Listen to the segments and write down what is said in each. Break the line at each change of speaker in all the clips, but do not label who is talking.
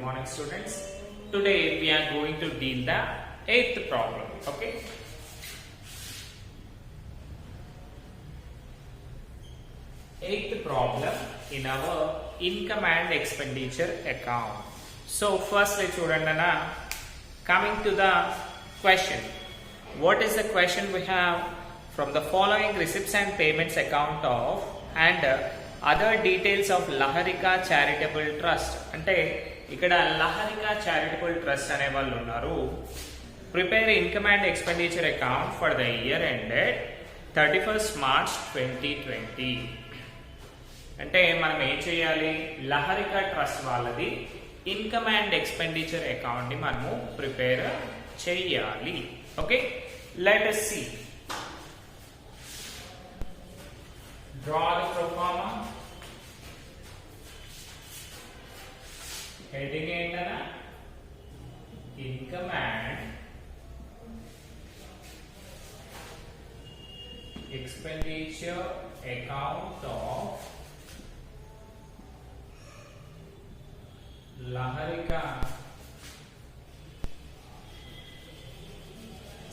morning students. Today we are going to deal the 8th problem. Okay. 8th problem in our income and expenditure account. So firstly chudandana, coming to the question. What is the question we have? From the following receipts and payments account of and other details of Laharika Charitable Trust. Ante ikkada Laharika Charitable Trust ane vallu unnaru. Prepare income and expenditure account for the year ended 31st March 2020. అంటే మనం ఏం చేయాలి? లహరికా trust వాళ్ళది income and expenditure account ని మనము prepare చేయాలి. Okay, let us see. Draw the pro forma. Heading ఏంటనా? Income and expenditure account of Laharika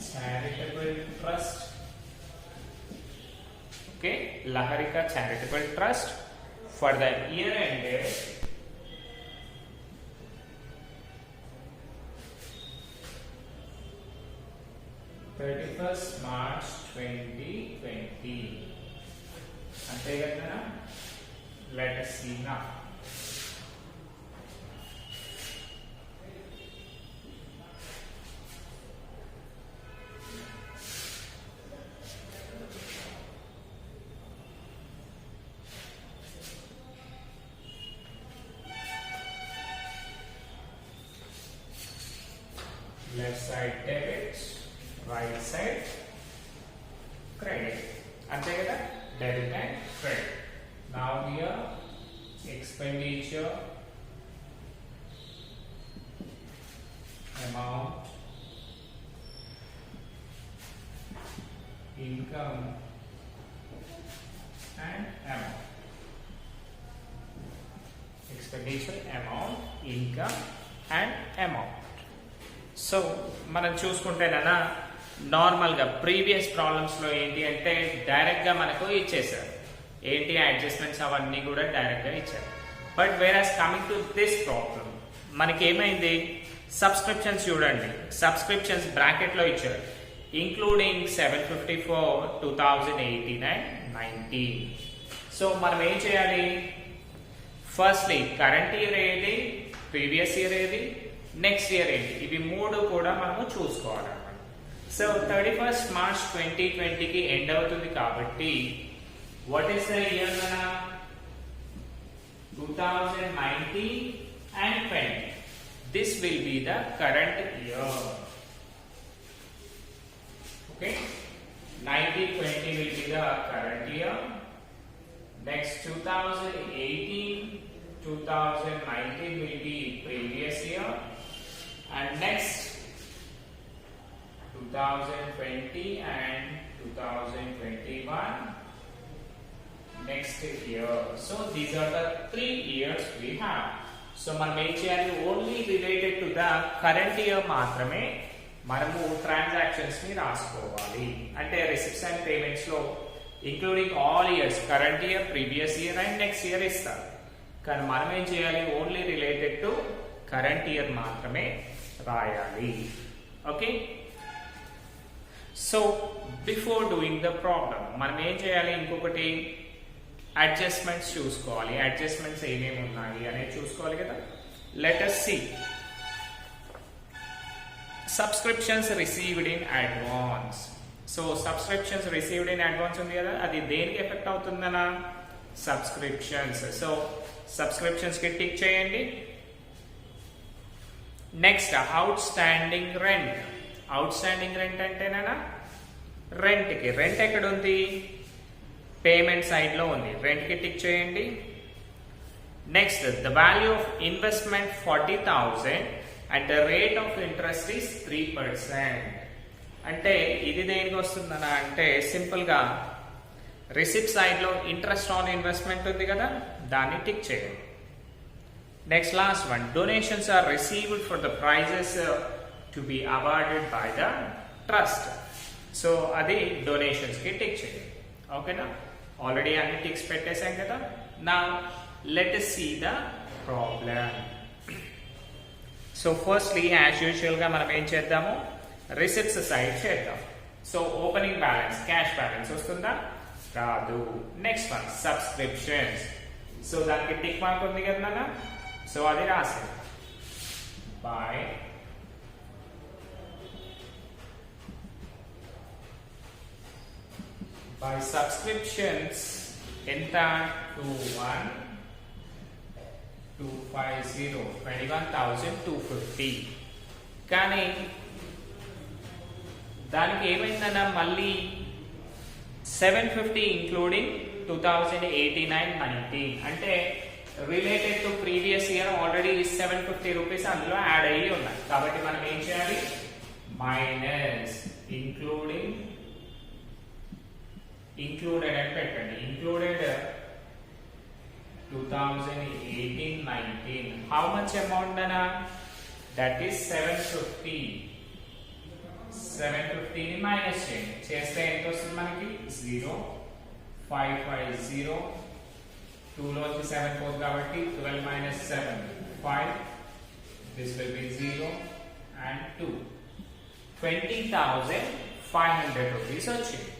Charitable Trust. Okay, Laharika Charitable Trust for the year ended 31st March 2020. ante kadana, let us see now. Left side debit, right side credit. ante kada, debit and credit. Now here expenditure amount, income and amount. Expenditure amount, income and amount. So మనం చూసుకుంటేనన్నా నార్మల్గా previous ప్రాబ్లమ్స్లో ఏంటి అంటే డైరెక్ట్గా మనకు ఇచ్చేసారు, ఏంటి adjustments అవన్నీ కూడా డైరెక్ట్గా ఇచ్చారు. But వేరాస్ coming to this problem మనకి ఏమైంది? సబ్స్క్రిప్షన్స్ చూడండి, సబ్స్క్రిప్షన్స్ బ్రాకెట్లో ఇచ్చారు, ఇంక్లూడింగ్ 754, 2018 and 19. సో మనం ఏం చేయాలి? ఫస్ట్లీ కరెంట్ ఇయర్ ఏది, ప్రీవియస్ ఇయర్ ఏది, నెక్స్ట్ ఇయర్ ఏంటి, ఇవి మూడు కూడా మనము చూసుకోవాలన్నమాట. సో 31st March 2020కి ఎండ్ అవుతుంది కాబట్టి వాట్ ఈస్ ద ఇయర్ అన్నా? 2019 and 20. This will be the current year. Okay, 1920 will be the current year. Next 2018, 2019 will be previous year. And next 2020 and 2021 next year. So these are the 3 years we have. So మనం ఏం చేయాలి? Only related to the current year మాత్రమే మనము transactions ని రాసుకోవాలి. అంటే receipts and payments లో including all years, current year, previous year and next year ఇస్తారు. కానీ మనం ఏం చేయాలి? Only related to current year మాత్రమే రాయాలి. Okay, so before doing the problem మనం ఏం చేయాలి? ఇంకొకటి అడ్జస్ట్మెంట్స్ చూసుకోవాలి. అడ్జస్ట్మెంట్స్ ఏమేమి ఉన్నాయి అనేది చూసుకోవాలి కదా. Let us see. Subscriptions received in advance. So subscriptions received in advance ఉంది కదా, అది దేనికి ఎఫెక్ట్ అవుతుందనా? సబ్స్క్రిప్షన్స్. సో సబ్స్క్రిప్షన్స్ కి టిక్ చేయండి. Next outstanding rent. Outstanding rent అంటేనా రెంట్ కి. రెంట్ ఎక్కడ ఉంది? పేమెంట్ సైడ్ లో ఉంది, రెంట్ కి టిక్ చేయండి. Next the value of investment 40,000 and the rate of interest is 3%. అంటే ఇది దేనికి వస్తుందనా అంటే సింపుల్ గా రిసిప్ట్ సైడ్ లో ఇంట్రెస్ట్ ఆన్ ఇన్వెస్ట్మెంట్ ఉంది కదా, దాన్ని టిక్ చేయండి. Next, last one. Donations are received for the prizes to be awarded by the trust. So adi donations ki tick cheyandi. Okay na? Already anni ticks pettesam kada. Now let us see the problem. So firstly, as usual ga manam em cheddamo, receipts side cheddam. So opening balance, cash balance ostunda radu. Next one, subscriptions. So daniki tick mark undi kada nana. So adi rase by subscriptions enta 21,250 కానీ దానికి ఏమైందన్నా మళ్ళీ 750 including 2018-19 అంటే related to previous year already 750 rupees అందులో add అయ్యి ఉన్నాయి కాబట్టి మనం ఏం చేయాలి మైనస్ ఇంక్లూడెడ్ అని పెట్టండి ఇంక్లూడెడ్ 2018-19 హౌ మచ్ అమౌంట్ అనా దట్ ఈస్ 750 ని మైనస్ చేయండి చేస్తే ఎంత వస్తుంది మనకి 0,550 2 లోకి 7 పోదు కాబట్టి 12 minus 7 5 this will be 0 and 2 20,500 rupees వచ్చింది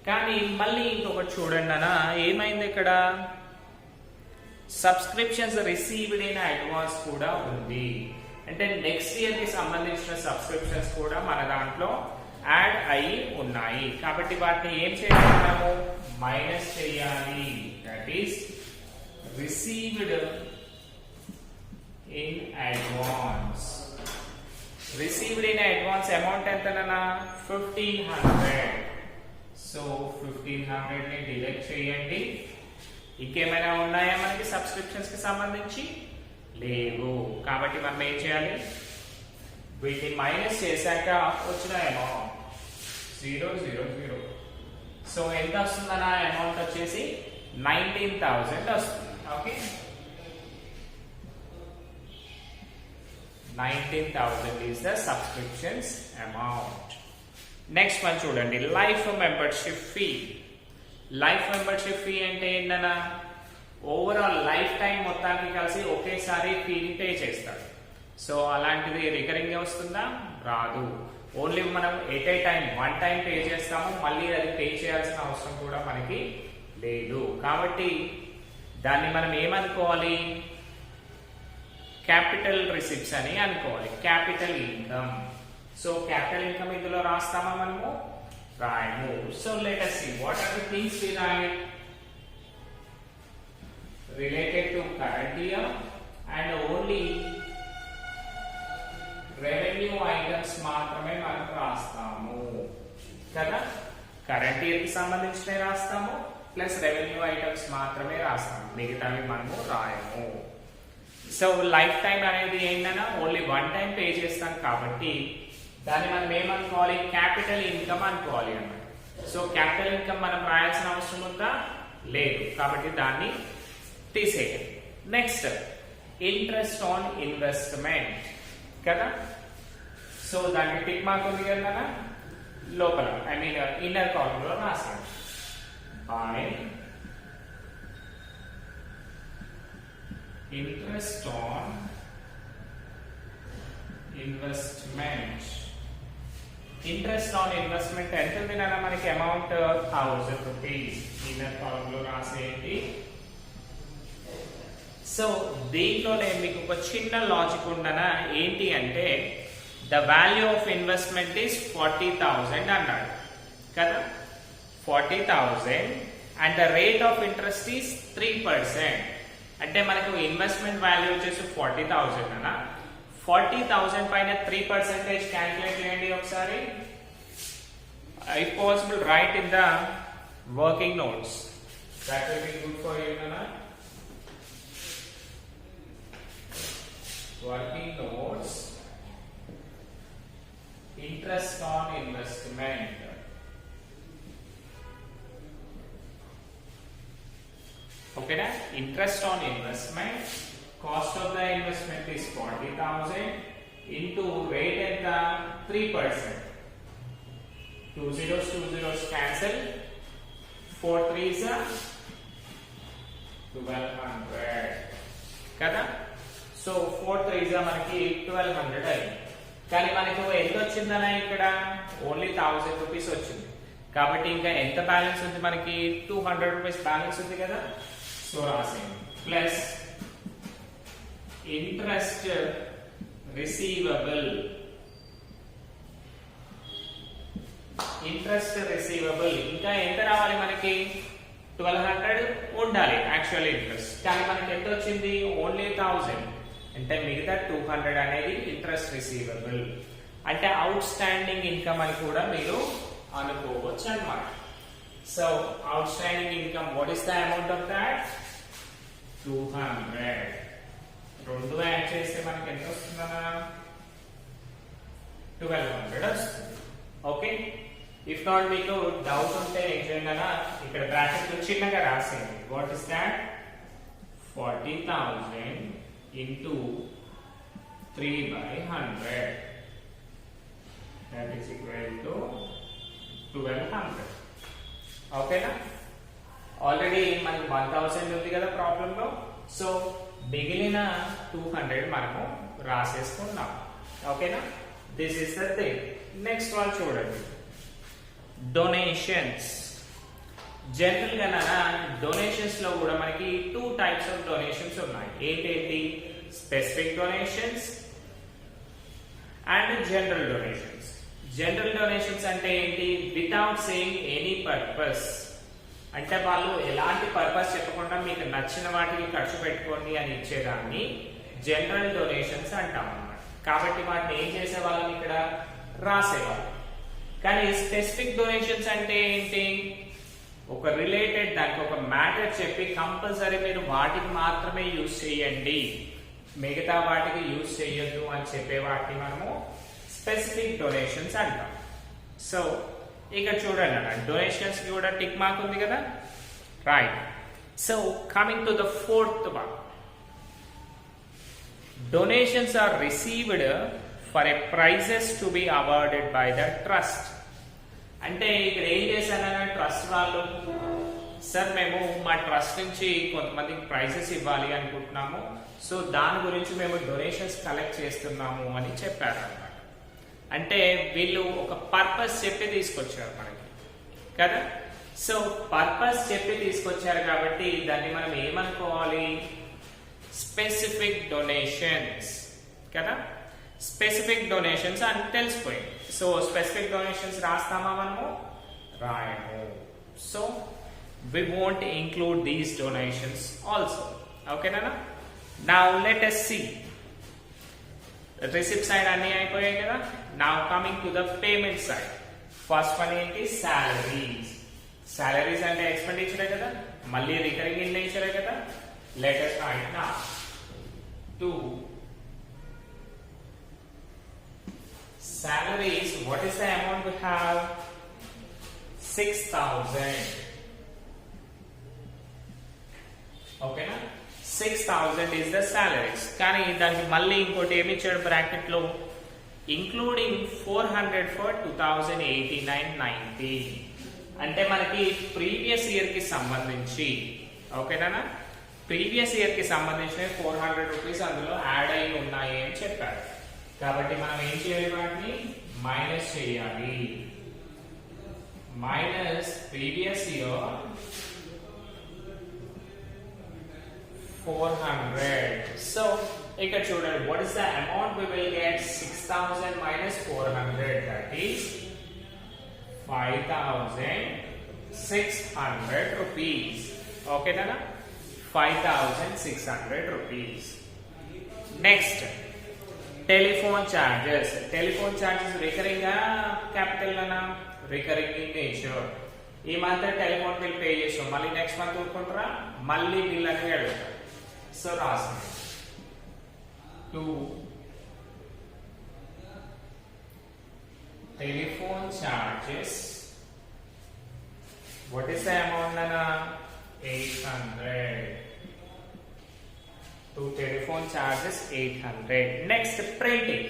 కానీ మళ్ళీ ఇంకొకటి చూడండి అన్న ఏమైంది ఇక్కడ సబ్స్క్రిప్షన్స్ రిసీవ్డ్ ఇన్ అడ్వాన్స్ కూడా ఉంది అంటే నెక్స్ట్ ఇయర్ కి సంబంధించిన సబ్స్క్రిప్షన్స్ కూడా మన దాంట్లో యాడ్ అయ్యి ఉన్నాయి కాబట్టి వాటిని ఏం చేయాలి మైనస్ చేయాలి that is received in advance. Received in advance amount ఎంతనా 1500. So 1500 ని డిలీట్ చేయండి ఇంకేమైనా ఉన్నాయా మనకి సబ్స్క్రిప్షన్స్ కి సంబంధించి లేవు కాబట్టి మనం ఏం చేయాలి వీటిని మైనస్ చేశాక వచ్చిన అమౌంట్ 000 సో ఎంత వస్తుందన్న అమౌంట్ వచ్చేసి 19,000 వస్తుంది okay 19,000 is the subscriptions amount. Next one చూడండి life membership fee life membership fee అంటే ఏంటన్నా ఓవరాల్ లైఫ్ టైం మొత్తానికి కలిసి ఒకేసారి ఫీని పే చేస్తాడు సో అలాంటిది రికరింగ్ వస్తుందా రాదు ఓన్లీ మనం at a time one time pay చేస్తాము మళ్ళీ అది పే చేయాల్సిన అవసరం కూడా మనకి లేదు కాబట్టి దాన్ని మనం ఏమనుకోవాలి క్యాపిటల్ రిసిప్ట్స్ అని అనుకోవాలి capital income so capital income ఇందులో రాస్తామా మనము రాయము so let us see what are the things we write related to current year and only revenue items మాత్రమే మనం రాస్తాము కదా కరెంట్ ఇయర్ కి సంబంధించినవి రాస్తాము ప్లస్ రెవెన్యూ ఐటమ్స్ మాత్రమే రాస్తాము మిగతావి మనము రాయము సో లైఫ్ టైం అనేది ఏంటన్నా ఓన్లీ వన్ టైం పే చేస్తాం కాబట్టి దాన్ని మనం ఏమనుకోవాలి క్యాపిటల్ ఇన్కమ్ అనుకోవాలి అన్నమాట సో క్యాపిటల్ ఇన్కమ్ మనం రాయాల్సిన అవసరం ఉందా లేదు కాబట్టి దాన్ని తీసేయాలి నెక్స్ట్ ఇంట్రెస్ట్ ఆన్ ఇన్వెస్ట్మెంట్ కదా సో దానికి టిక్ మార్క్ ఉంది కదా లోపల ఐ మీన్ ఇన్నర్ కాలమ్ లో రాస్తాను by interest on investment interest on investment ఎంత ఉంది నాన్న మనకి అమౌంట్ 1000 రూపీస్ ఇన్నర్ కాలమ్ లో రాసేయండి సో దీంట్లో నేను మీకు ఒక చిన్న లాజిక్ ఉండనా ఏంటి అంటే the value of investment is 40,000 అన్నాడు కదా 40,000 and the rate of interest is 3%. అంటే మనకు ఇన్వెస్ట్మెంట్ వాల్యూ వచ్చేసి 40,000 అన్నా 40,000 పైన 3% క్యాల్కులేట్ చేయండి ఒకసారి if possible right in the working notes that will be good for you అన్నా working towards interest on investment okay na interest on investment cost of the investment is 40,000 into rate ఎంత 3%. 2 zeros cancel. 4 3s 1200 కదా. So 4 3s మనకి 1200 అయింది. కానీ మనకు ఎంత వచ్చిందనా ఇక్కడ only 1000 rupees వచ్చింది. కాబట్టి ఇంకా ఎంత బ్యాలెన్స్ ఉంది మనకి 200 రూపీస్ బ్యాలెన్స్ ఉంది కదా. సో రాసేయండి plus interest receivable. Interest receivable ఇంకా ఎంత రావాలి మనకి 1200 ఉండాలి యాక్చువల్ ఇంట్రెస్ట్. కానీ మనకి ఎంత వచ్చింది ఓన్లీ 1000. అంటే మిగతా 200 అనేది ఇంట్రెస్ట్ రిసీవబుల్. అంటే అవుట్ స్టాండింగ్ ఇన్కమ్ అని కూడా మీరు అనుకోవచ్చు అన్నమాట. So outstanding income what is the amount of that 200. రెండు యాడ్ చేస్తే మనకి ఎంత వస్తుందన్నా 1200 వస్తుంది. ఓకే. ఇఫ్ నాట్ మీకు డౌట్ ఉంటే ఏం చేయండి, ఇక్కడ బ్రాకెట్ చిన్నగా రాసేయండి. What is that 40,000 into 3/100 that is equal to 1200. ఓకేనా. ఆల్రెడీ మనకి 1000 ఉంది కదా ప్రాబ్లం లో. సో మిగిలిన 200 మనము రాసేసుకున్నాం. ఓకేనా. This is the thing. Next one చూడండి, డొనేషన్స్. జనరల్ గా డొనేషన్స్ లో కూడా మనకి 2 టైప్స్ ఆఫ్ డొనేషన్స్ ఉన్నాయి. ఏంటేంటి specific donations and general donations. General donations అంటే ఏంటి వితౌట్ సేయింగ్ ఎనీ పర్పస్. అంటే వాళ్ళు ఎలాంటి పర్పస్ చెప్పకుండా మీకు నచ్చిన వాటికి ఖర్చు పెట్టుకోండి అని ఇచ్చేదాన్ని జనరల్ డొనేషన్స్ అంటాం అన్నమాట. కాబట్టి వాటిని ఏం చేసేవాళ్ళం ఇక్కడ రాసేవాళ్ళం. కానీ స్పెసిఫిక్ డొనేషన్స్ అంటే ఏంటి ఒక రిలేటెడ్ దానికి ఒక మ్యాటర్ చెప్పి కంపల్సరీ మీరు వాటికి మాత్రమే యూజ్ చేయండి మిగతా వాటికి యూజ్ చేయొద్దు అని చెప్పే వాటిని మనము స్పెసిఫిక్ డొనేషన్స్ అంటాం. సో ఇక్కడ చూడండి అన్న డొనేషన్స్ కి కూడా టిక్ మార్క్ ఉంది కదా. Right. So coming to the fourth one, donations are received for a prizes to be awarded by the trust. అంటే ఇక్కడ ఏం చేశానన్నా ట్రస్ట్ వాళ్ళు సార్ మేము మా ట్రస్ట్ నుంచి కొంతమందికి ప్రైజెస్ ఇవ్వాలి అనుకుంటున్నాము, సో దాని గురించి మేము డొనేషన్స్ కలెక్ట్ చేస్తున్నాము అని చెప్పారు అన్నమాట. అంటే వీళ్ళు ఒక పర్పస్ చెప్పి తీసుకొచ్చారు మనకి కదా. సో పర్పస్ చెప్పి తీసుకొచ్చారు కాబట్టి దాన్ని మనం ఏమనుకోవాలి స్పెసిఫిక్ డొనేషన్స్ కదా. స్పెసిఫిక్ డొనేషన్స్ అని తెలిసిపోయింది. సో స్పెసిఫిక్ డొనేషన్స్ రాస్తామా మనము రాయము. So we won't include these donations also. Okay nana. Now let us see the receipt side anni ayipoyayi kada. Now coming to the payment side, first one enti salaries. Salaries ante expenditure kada, malli recurring in nature kada. Let us write now to salaries. What is the amount we have 6,000. ఓకేనా. 6,000 is the salaries. కానీ దానికి మళ్ళీ ఇంకోటి ఏమి ఇచ్చాడు bracket లో including 400 for 2018-19. అంటే మనకి ప్రీవియస్ ఇయర్ కి సంబంధించి ఓకేనా ప్రీవియస్ ఇయర్ కి సంబంధించిన 400 రూపీస్ అందులో యాడ్ అయి ఉన్నాయి అని చెప్పారు. కాబట్టి మనం ఏం చేయాలి వాటిని మైనస్ చేయాలి. Minus previous year 400. So ఇక్కడ చూడండి what is the amount we will get 6,000 minus 400, that is 5,600 rupees. Okay nana 5,600 rupees. Next telephone charges. Telephone charges recurring capital nana recurring in nature. ఈ మంత్ టెలిఫోన్ బిల్ పే చేసాం, మళ్ళీ next month ఊరుకుంటారా మళ్ళీ bill అని అడుగుతారు. So రాసింది 2 telephone charges. What is the amount nana 800. To telephone charges 800. Next, printing.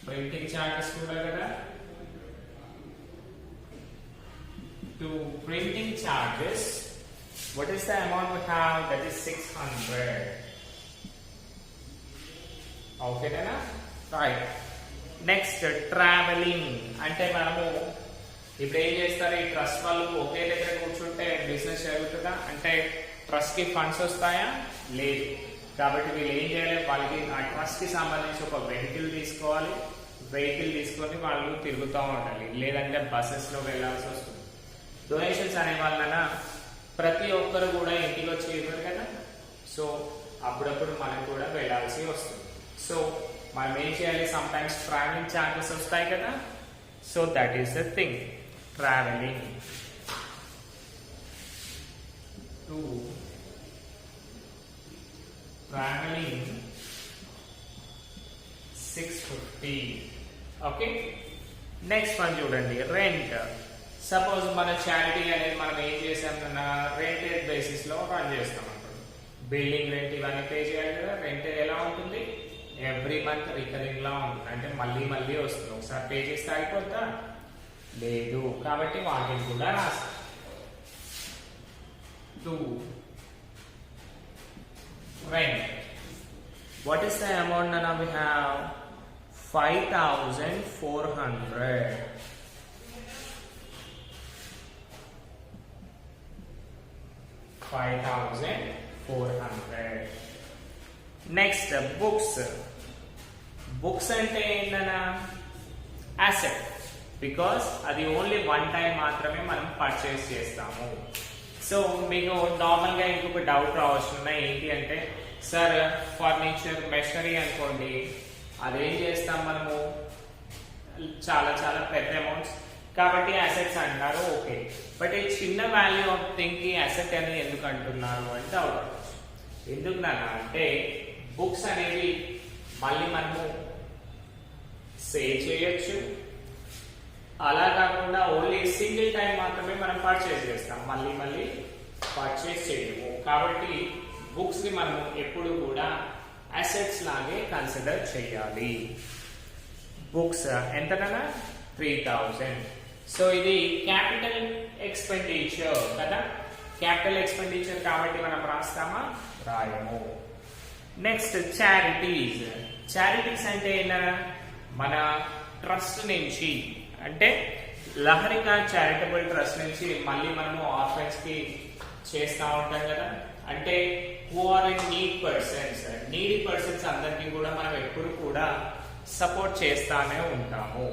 Printing charges kuda kada. To printing charges, what is the amount we have? That is 600. Okay na? Right. Next, traveling. అంటే మనము ఇప్పుడు ఏం చేస్తారు, ఈ trust వాళ్ళు ఒకే దగ్గర కూర్చుంటే business జరుగుతుందా అంటే ట్రస్ట్ కి ఫండ్స్ వస్తాయా? లేదు. కాబట్టి వీళ్ళు ఏం చేయాలి, వాళ్ళకి ఆ ట్రస్ట్ కి సంబంధించి ఒక వెహికల్ తీసుకోవాలి. వెహికల్ తీసుకొని వాళ్ళు తిరుగుతూ ఉండాలి, లేదంటే బస్సెస్ లో వెళ్లాల్సి వస్తుంది. డొనేషన్స్ అనే వాళ్ళన ప్రతి ఒక్కరు కూడా ఇంటికి వచ్చి ఇవ్వరు కదా, సో అప్పుడప్పుడు మనం కూడా వెళ్ళాల్సి వస్తుంది. సో మనం ఏం చేయాలి, సమ్ టైమ్స్ ట్రావెలింగ్ ఛార్జెస్ వస్తాయి కదా. So that is the thing, travelling. To traveling 650. Okay. Next one చూడండి, రెంట్. సపోజ్ మన చారిటీ అనేది మనం ఏం చేసామన్నా రెంటెడ్ బేసిస్ లో రన్ చేస్తాం అనుకోండి. బిల్డింగ్ రెంట్ ఇవన్నీ పే చేయాలి కదా. రెంట్ ఎలా ఉంటుంది, ఎవ్రీ మంత్ రికరింగ్ లా ఉంటుంది, అంటే మళ్ళీ మళ్ళీ వస్తుంది. ఒకసారి పే చేస్తే అయిపోద్దా? లేదు. కాబట్టి వాటిని కూడా రాస్తాం. To rent. What is the amount now we have? 5,400. Next, books. Books అంటే ఏంటన్నా asset, because అది ఓన్లీ వన్ టైం మాత్రమే మనం పర్చేస్ చేస్తాము. సో మీకు నార్మల్ గా ఇంకొక డౌట్ రావచ్చు, ఏంటి అంటే సార్ ఫర్నిచర్ మెషినరీ అనుకోండి, అదేం చేస్తాం మనము, చాలా చాలా పెద్ద అమౌంట్స్ కాబట్టి అసెట్స్ అంటారు. ఓకే, బట్ ఈ చిన్న వాల్యూ ఆఫ్ థింగ్ కి అసెట్ అని ఎందుకు అంటున్నారు అంటే డౌట్ రావచ్చు. ఎందుకు నాన్న అంటే బుక్స్ అనేవి మళ్ళీ మనము సేవ్ చేయొచ్చు, అలా కాకుండా ఓన్లీ సింగిల్ టైం మాత్రమే మనం పర్చేస్ చేస్తాం, మళ్ళీ మళ్ళీ పర్చేస్ చేయము. కాబట్టి బుక్స్ ని మనం ఎప్పుడు కూడా అసెట్స్ లాగే కన్సిడర్ చేయాలి. బుక్స్ ఎంతనన్నా 3000. సో ఇది క్యాపిటల్ ఎక్స్పెండిచర్ కదా, క్యాపిటల్ ఎక్స్పెండిచర్ కాబట్టి మనం రాస్తామా? రాయము. Next, charities. చారిటీస్ అంటే ఏంటన్నా మన ట్రస్ట్ నుంచి, అంటే లహరిక చారిటబుల్ ట్రస్ట్ నుంచి మళ్ళీ మనము ఆర్ఫన్స్ కి చేస్తూ ఉంటాం కదా. అంటే who are in need persons, needy persons అందరికీ కూడా మనం ఎప్పుడు కూడా సపోర్ట్ చేస్తానే ఉంటాము.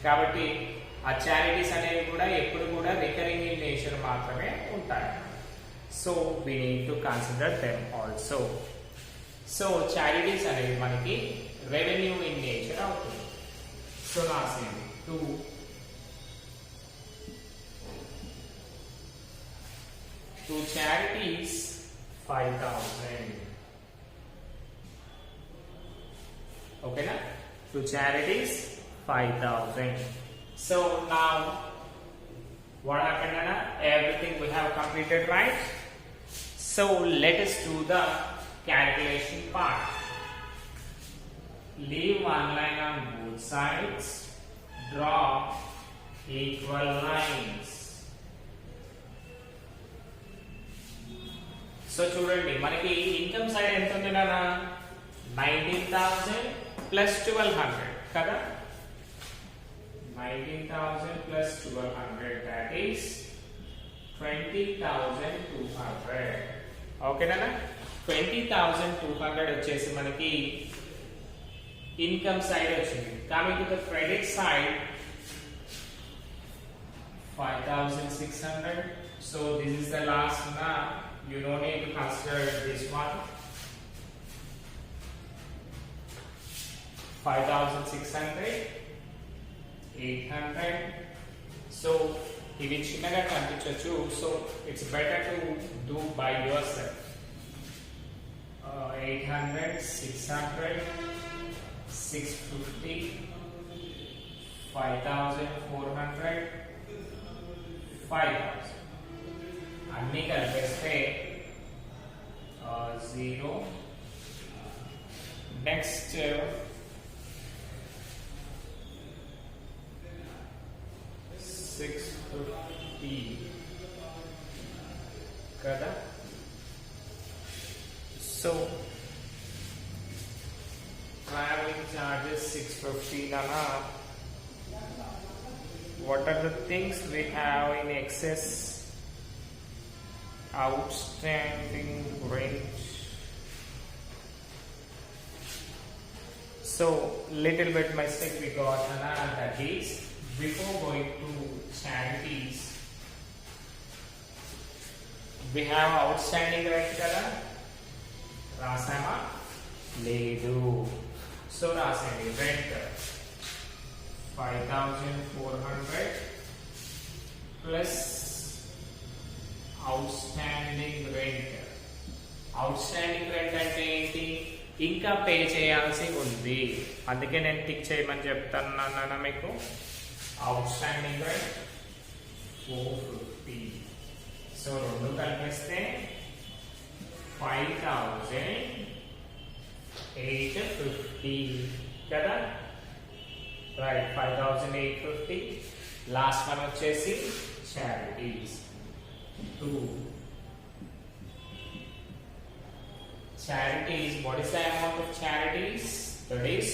కాబట్టి ఆ చారిటీస్ అనేవి కూడా ఎప్పుడు కూడా రికరింగ్ ఇన్ నేచర్ మాత్రమే ఉంటాయి. So we need to consider them also. So charities అనేవి మనకి రెవెన్యూ ఇన్ నేచర్ అవుతుంది. సో రాసేయండి, to charities 5,000. Okay na? To charities 5,000. So now what happened, Anna? Everything we have completed, right? So let us do the calculation part. Leave one line on both sides. Draw equal lines. So చూడండి, మనకి income side ఎంత ఉంది నాన్న, 19,000 plus 1,200 కదా. 19,000 plus 1,200 that is 20,200. ఓకేనా? 20,200 వచ్చేసి మనకి income side వచ్చింది. Coming to the credit side 5,600. So this is the last నా, you don't need to consider this one. 5,600, 800. So ఇవి చిన్నగా కనిపించవచ్చు, so it's better to do by your self. 800, 600, 650, 5,400, 5,000. అన్ని కలిపేస్తే 0. Next 650 kada. So traveling charges 650 nana. What are the things we have in excess? Outstanding rent. So little bit mistake we got, and that is before going to charities, we have outstanding rent kada. Rasama ledu. So rasandi rent 5,400 plus outstanding rent. Outstanding rent అంటే ఏంటి? ఇంకా pay చేయాల్సి ఉంది, అందుకే నేను tick చేయమని చెప్తాను మీకు. Outstanding rent 450. సో రెండు కలిపిస్తే 5,850 కదా. రైట్, 5,850. లాస్ట్ వన్ వచ్చేసి charities 2. Charities, what is the amount of charities? That is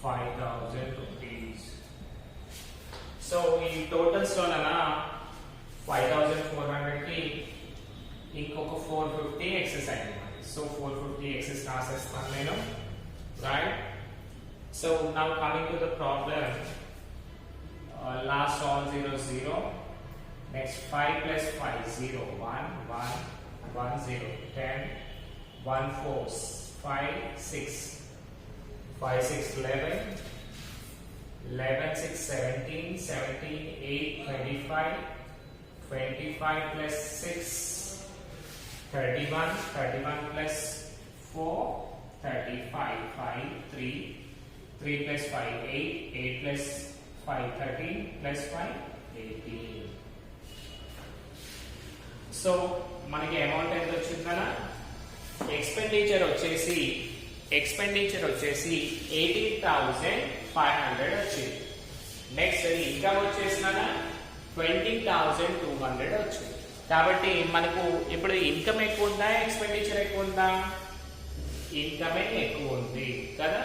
5,000 rupees. So in total stone 5,400 ki inkoka 450 excess ayindi. So 450 excess rasestan nenu, right? So now coming to the problem, last all 0 0. Next 5 plus 5 0 1 1 1 0 10 1 4 5 6 5 6 11 11 6 17 17 8 25 25 plus 6 31 31 plus 4 35 5 3 3 plus 5 8 8 plus 5 13 plus 5 18. So మనకి amount ఎంత వచ్చిందనా? Expenditure వచ్చేసి 18,500 వచ్చింది. Next income వచ్చేసిన 20,200 వచ్చింది. కాబట్టి మనకు ఇప్పుడు income ఎక్కువ ఉందా, ఎక్స్పెండిచర్ ఎక్కువ ఉందా? ఇన్కమే ఎక్కువ ఉంది కదా.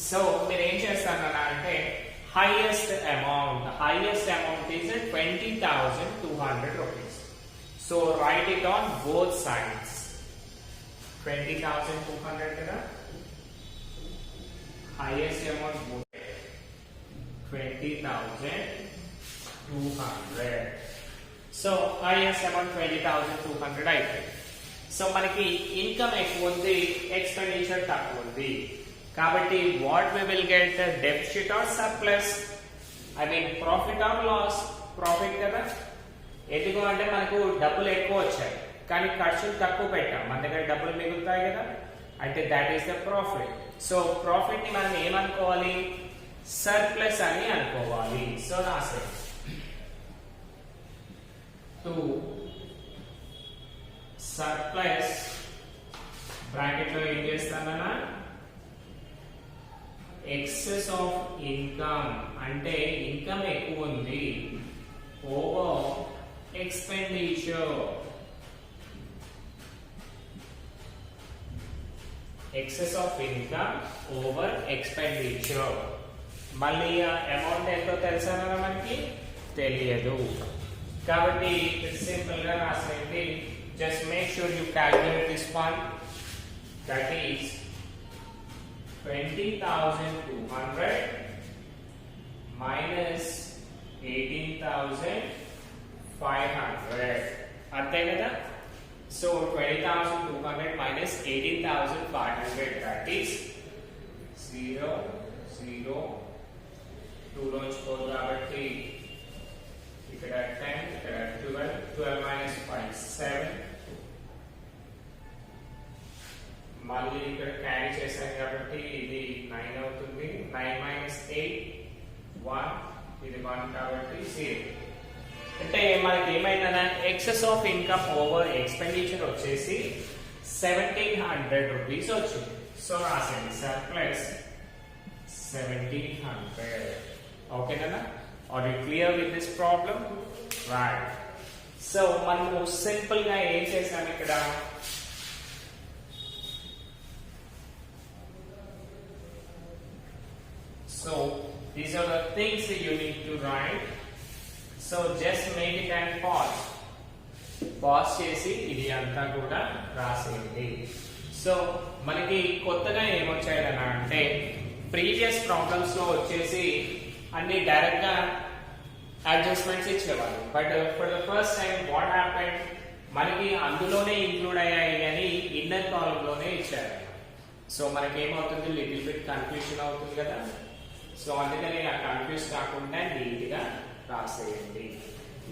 సో మీరు ఏం చేస్తారన్నా అంటే highest amount is 20,200 rupees. So write it on both sides. 20,200 kada. Highest amount 20,200. So highest amount 20,200 అయిపోయింది. సో మనకి ఇన్కమ్ ఎక్కువ ఉంది, ఎక్స్పెండిచర్ తక్కువ ఉంది. కాబట్టి what we will get, deficit or surplus, I mean profit or loss? Profit కదా. ఎందుకు అంటే మనకు డబ్బులు ఎక్కువ వచ్చాయి కానీ ఖర్చులు తక్కువ పెట్టాం, మన దగ్గర డబ్బులు మిగులుతాయి కదా, అంటే that is the profit. So profit ని మనం ఏమనుకోవాలి? సర్ప్లస్ అని అనుకోవాలి. సో రాసే 2 సర్ప్లస్ బ్రాకెట్ లో ఏం చేస్తానన్నా, ఎక్సెస్ ఆఫ్ ఇన్కమ్ అంటే ఇన్కమ్ ఎక్కువ ఉంది over expenditure. Excess of income over expenditure. మళ్ళీ అమౌంట్ ఎంతో తెలుసా మనకి? తెలియదు. కాబట్టి సింపుల్ గా రాసేయండి. Just make sure you calculate this one. That is 20,200 minus 18,500. అంతే కదా. సో 20,200 minus 18,500, that is 0 0 2 లోంచి 4 కాబట్టి ఇక్కడ 10, ఇక్కడ 12 12 minus 5 7. మళ్ళీ ఇక్కడ క్యారీ చేశాం కాబట్టి ఇది 9 అవుతుంది. 9 minus 8 1, ఇది 1 కాబట్టి 0. అంటే మనకి ఏమైందన్నా excess of income over expenditure వచ్చేసి 1700 రూపీస్ వచ్చింది. సో రాసేయండి సర్ప్లస్ 1700. ఓకేనా? Are you clear with this problem? Right. So మనము సింపుల్ గా ఏం చేసాం ఇక్కడ, so these are the things that you need to write. So just make it and pause. Pause చేసి ఇది అంతా కూడా రాసేయండి. సో మనకి కొత్తగా ఏమొచ్చాయన అంటే ప్రీవియస్ ప్రాబ్లమ్స్ లో వచ్చేసి అన్ని డైరెక్ట్ గా అడ్జస్ట్మెంట్స్ ఇచ్చేవాళ్ళు. But for the first time what happened, మనకి అందులోనే ఇంక్లూడ్ అయ్యాయి కానీ ఇన్నర్ కాలమ్ లోనే ఇచ్చారు. సో మనకి ఏమవుతుంది, లిటిల్ బిట్ కన్ఫ్యూషన్ అవుతుంది కదా. సో అందుకని ఆ కన్ఫ్యూజ్ కాకుండా నీట్ గా రాసేయండి.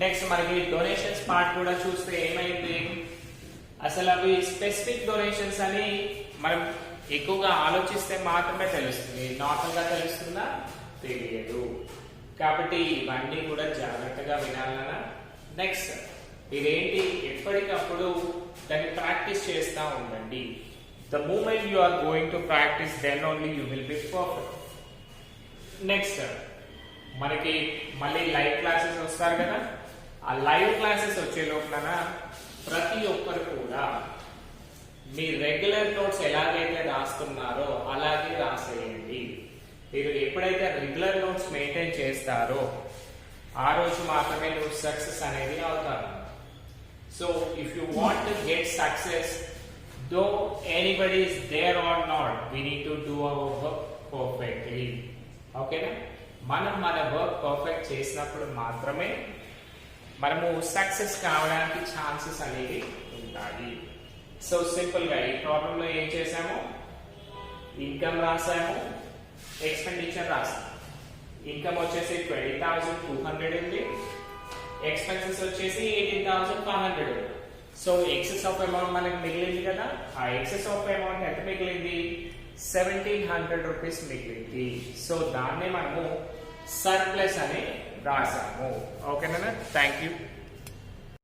నెక్స్ట్ మనకి డొనేషన్స్ పార్ట్ కూడా చూస్తే ఏమైంది, అసలు అవి స్పెసిఫిక్ డొనేషన్స్ అని మనం ఎక్కువగా ఆలోచిస్తే మాత్రమే తెలుస్తుంది, నార్మల్ గా తెలుస్తుందా తెలియదు. కాబట్టి ఇవన్నీ కూడా జాగ్రత్తగా వినాలన్నా. నెక్స్ట్ ఇదేంటి, ఎప్పటికప్పుడు దాన్ని ప్రాక్టీస్ చేస్తూ ఉండండి. The moment you are going to practice then only you will be perfect. Next మనకి మళ్ళీ లైవ్ క్లాసెస్ వస్తారు కదా, ఆ లైవ్ క్లాసెస్ వచ్చే లోపల ప్రతి ఒక్కరు కూడా మీ రెగ్యులర్ నోట్స్ ఎలాగైతే రాస్తున్నారో అలాగే రాసేయండి. మీరు ఎప్పుడైతే రెగ్యులర్ నోట్స్ మెయింటైన్ చేస్తారో ఆ రోజు మాత్రమే నువ్వు సక్సెస్ అనేది అవుతారు. So if you want to get success, though anybody is there or not, we need to do our work perfectly. ఓకేనా? మనం మన వర్క్ పర్ఫెక్ట్ చేసినప్పుడు మాత్రమే మనము సక్సెస్ కావడానికి ఛాన్సెస్ అనేవి ఉంటాయి. సో సింపుల్ గా ఈ ప్రాబ్లం లో ఏం చేసాము, ఇన్కమ్ రాసాము, ఎక్స్పెండిచర్ రాసాము. ఇన్కమ్ వచ్చేసి 20,200 ఉంది, ఎక్స్పెన్సెస్ వచ్చేసి 18,500 ఉంది. సో ఎక్సెస్ ఆఫ్ అమౌంట్ మనకి మిగిలింది కదా, ఆ ఎక్సెస్ ఆఫ్ అమౌంట్ ఎంత మిగిలింది, 1700 రూపీస్ మిగిలింది. సో దాన్నే మనము సర్ప్లస్ అని రాసాము. ఓకేనా? Thank you.